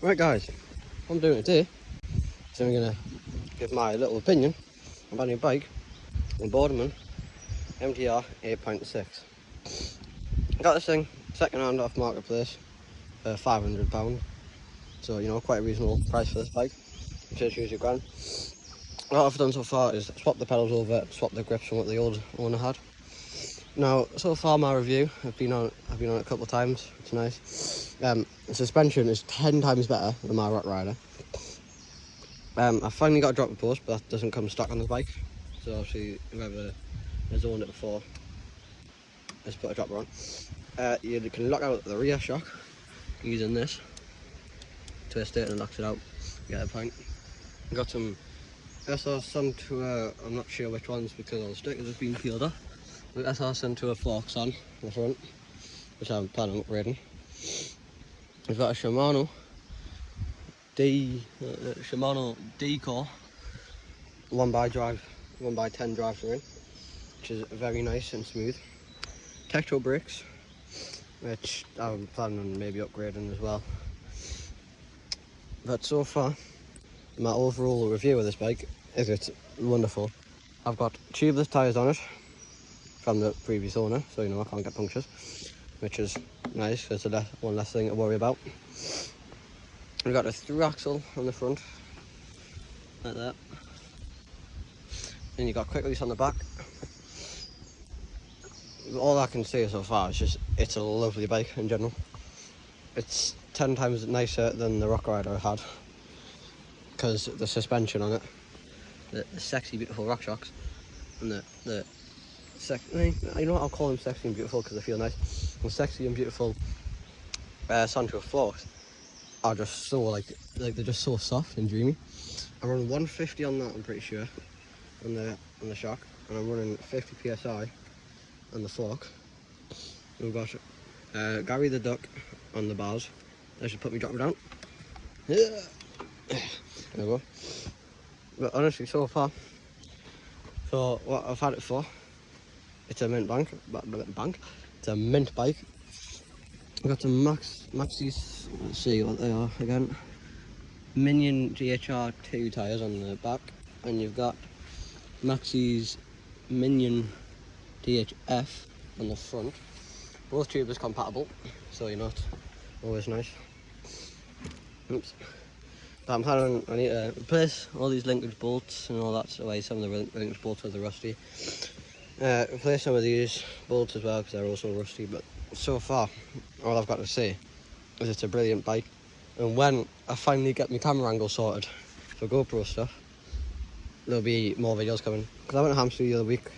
Right guys, what I'm doing today is I'm going to give my little opinion about my bike, the Boardman mtr8.6. I got this thing second hand off marketplace for £500, so you know, quite a reasonable price for this bike. I'm sure it's usually grand. What I've done so far is swap the pedals over, swap the grips from what the old owner had. Now, so far my review, I've been on it a couple of times. It's nice. The suspension is 10 times better than my Rock Rider. I've finally got a dropper post, but that doesn't come stock on the bike. So obviously, whoever has owned it before has put a dropper on. You can lock out the rear shock using this. Twist it and locks it out. You get a point. Got some SR Sun Tour. I'm not sure which ones because all the stickers have been peeled off. The SR Sun Tour forks on the front, which I'm planning on upgrading. We've got a Shimano D-Core 1x10 drivetrain, which is very nice and smooth. Tektro brakes, which I'm planning on maybe upgrading as well. But so far, my overall review of this bike is it's wonderful. I've got tubeless tyres on it from the previous owner, so you know I can't get punctures, which is nice. It's one less thing to worry about. We've got a through axle on the front, like that. And you've got quick release on the back. All I can say so far is just it's a lovely bike in general. It's 10 times nicer than the Rock Rider I had, because the suspension on it, the sexy beautiful rock shocks, and you know what, I'll call them sexy and beautiful because they feel nice. The sexy and beautiful Sancho forks are just so like they're just so soft and dreamy. I'm running 150 on that, I'm pretty sure, on the shock, and I'm running 50 psi on the fork. We've got Gary the Duck on the bars. I should put me dropper down. Yeah. There we go. But honestly, so far, for what I've had it for, it's a mint bank. It's a mint bike. I've got some Maxis. Let's see what they are again. Minion GHR2 tyres on the back, and you've got Maxis Minion DHF on the front. Both tubeless compatible, so you're not always nice. Oops. But I'm planning on, I need to replace all these linkage bolts and all that away. Some of the linkage bolts are rusty. Replace some of these bolts as well because they're also rusty. But so far, all I've got to say is it's a brilliant bike. And when I finally get my camera angle sorted for GoPro stuff, there'll be more videos coming. Because I went to Hampstead the other week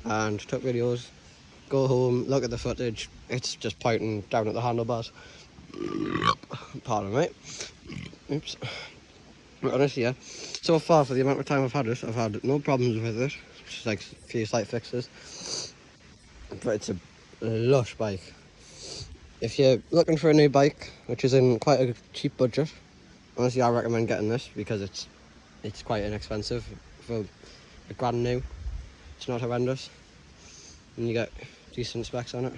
and took videos. Go home, look at the footage. It's just pointing down at the handlebars. Pardon me. Oops. But honestly, yeah. So far, for the amount of time I've had it, I've had no problems with it. Just like a few slight fixes. But it's a lush bike. If you're looking for a new bike, which is in quite a cheap budget, honestly, I recommend getting this because it's quite inexpensive for a brand new. It's not horrendous, and you get decent specs on it.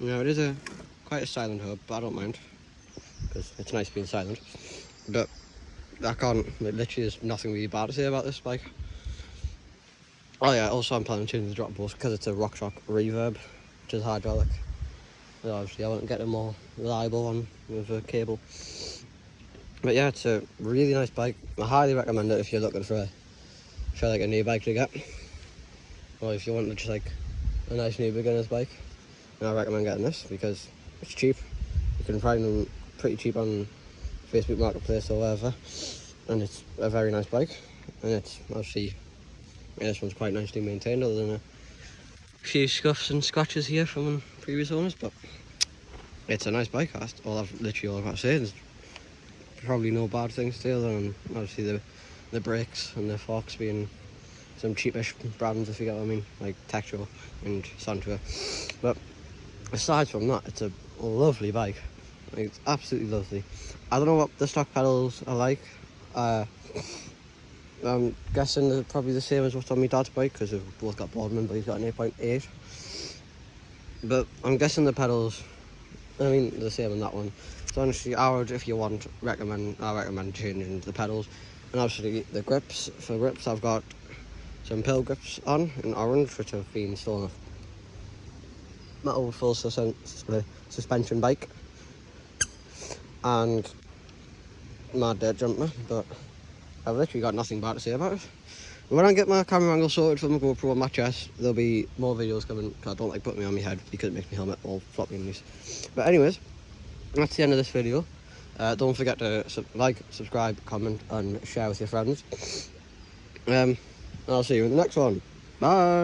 You know, it is quite a silent hub, but I don't mind because it's nice being silent. But literally there's nothing really bad to say about this bike. Oh yeah, also I'm planning on changing the drop post because it's a RockShox reverb, which is hydraulic. So obviously I want to get a more reliable one with a cable. But yeah, it's a really nice bike. I highly recommend it if you're looking for like a new bike to get. Or if you want just like a nice new beginner's bike. And I recommend getting this because it's cheap. You can find them pretty cheap on Facebook Marketplace or whatever. And it's a very nice bike. And it's obviously, this one's quite nicely maintained other than a few scuffs and scratches here from previous owners. But it's a nice bike. That's all I've got to say. There's probably no bad things to say other than obviously the brakes and the forks being some cheapish brands, if you get what I mean, like Tektro and Santua. But aside from that, it's a lovely bike. Like, it's absolutely lovely. I don't know what the stock pedals are like. I'm guessing they're probably the same as what's on my dad's bike because we've both got Boardman, but he's got an 8.8. But I'm guessing the pedals, I mean, the same on that one. So honestly, I would, if you want, I recommend changing the pedals. And obviously the grips, for grips I've got some pill grips on in orange, which have been stolen off metal full suspension bike. And my dirt jumper, but I've literally got nothing bad to say about it. When I get my camera angle sorted for my GoPro on my chest, there'll be more videos coming, because I don't like putting me on my head because it makes my helmet all floppy and loose. But anyways, that's the end of this video. Don't forget to like, subscribe, comment and share with your friends. I'll see you in the next one. Bye!